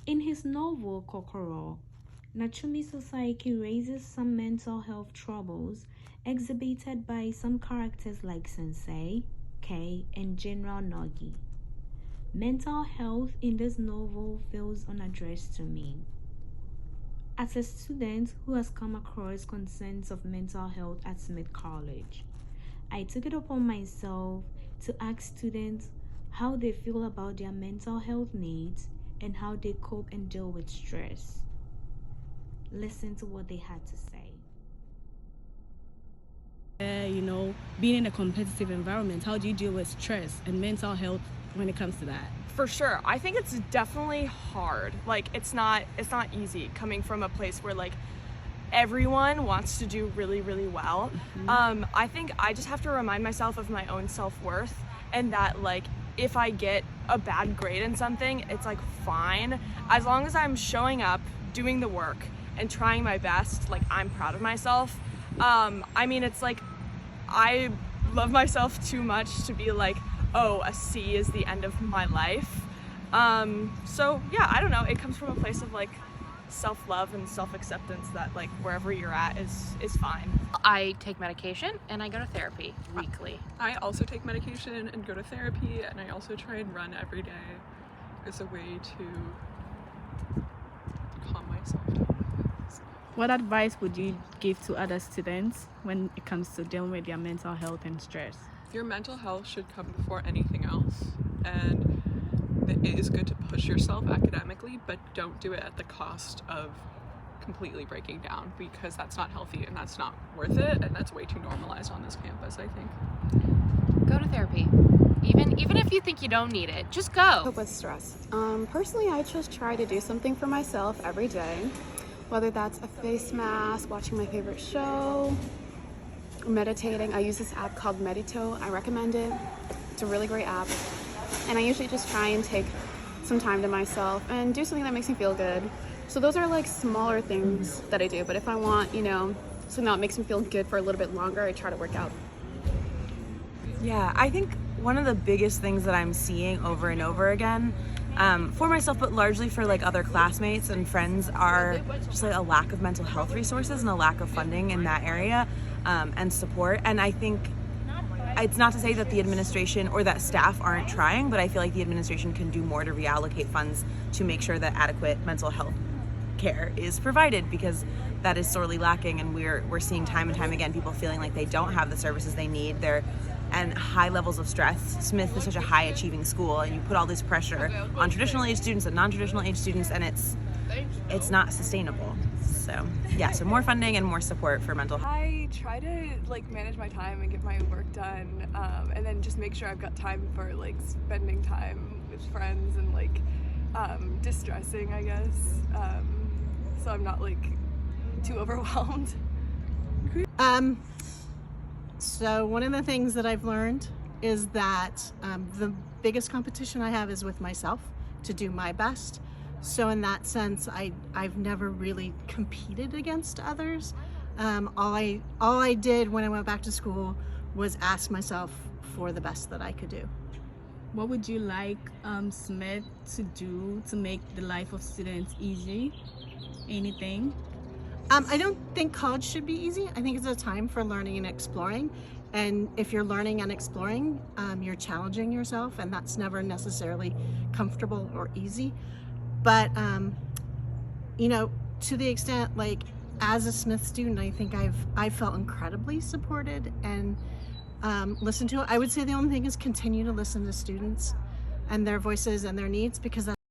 In his novel Kokoro, Natsumi Soseki raises some mental health troubles exhibited by some characters like Sensei, Kei, and General Nogi. Mental health in this novel feels unaddressed to me. As a student who has come across concerns of mental health at Smith College, I took it upon myself to ask students how they feel about their mental health needs and how they cope and deal with stress. Listen to what they had to say. Being in a competitive environment, how do you deal with stress and mental health when it comes to that? For sure. I think it's definitely hard. Like it's not easy coming from a place where like everyone wants to do really, really well. I think I just have to remind myself of my own self-worth and that like if I get a bad grade in something, it's like fine. As long as I'm showing up, doing the work and trying my best, like I'm proud of myself. It's like I love myself too much to be like, oh, a C is the end of my life. So yeah, I don't know. It comes from a place of like self-love and self-acceptance that like wherever you're at is fine. I take medication and I go to therapy weekly. I also take medication and go to therapy, and I also try and run every day as a way to calm myself down. What advice would you give to other students when it comes to dealing with their mental health and stress? Your mental health should come before anything else, and it is good to push yourself academically, but don't do it at the cost of completely breaking down, because that's not healthy and that's not worth it, and that's way too normalized on this campus, I think. Go to therapy. Even if you think you don't need it, just go. Cope with stress. Personally, I just try to do something for myself every day, whether that's a face mask, watching my favorite show, meditating. I use this app called Medito. I recommend it. It's a really great app. And I usually just try and take some time to myself and do something that makes me feel good. So those are like smaller things that I do. But if I want, something that makes me feel good for a little bit longer, I try to work out. Yeah, I think one of the biggest things that I'm seeing over and over again, for myself, but largely for like other classmates and friends, are just like a lack of mental health resources and a lack of funding in that area and support. And I think it's not to say that the administration or that staff aren't trying, but I feel like the administration can do more to reallocate funds to make sure that adequate mental health care is provided, because that is sorely lacking, and we're seeing time and time again people feeling like they don't have the services they need. And high levels of stress. Smith is such a high achieving school, and you put all this pressure on traditional age students and non-traditional age students, and it's not sustainable. So yeah, so more funding and more support for mental health. I try to like manage my time and get my work done, and then just make sure I've got time for like spending time with friends and like distressing, I guess, so I'm not like too overwhelmed. So one of the things that I've learned is that the biggest competition I have is with myself, to do my best. So in that sense, I've never really competed against others. All I did when I went back to school was ask myself for the best that I could do. What would you like Smith to do to make the life of students easy? Anything? I don't think college should be easy. I think it's a time for learning and exploring. And if you're learning and exploring, you're challenging yourself, and that's never necessarily comfortable or easy. But, to the extent, like, as a Smith student, I think I've felt incredibly supported and listened to. I would say the only thing is continue to listen to students and their voices and their needs, because that's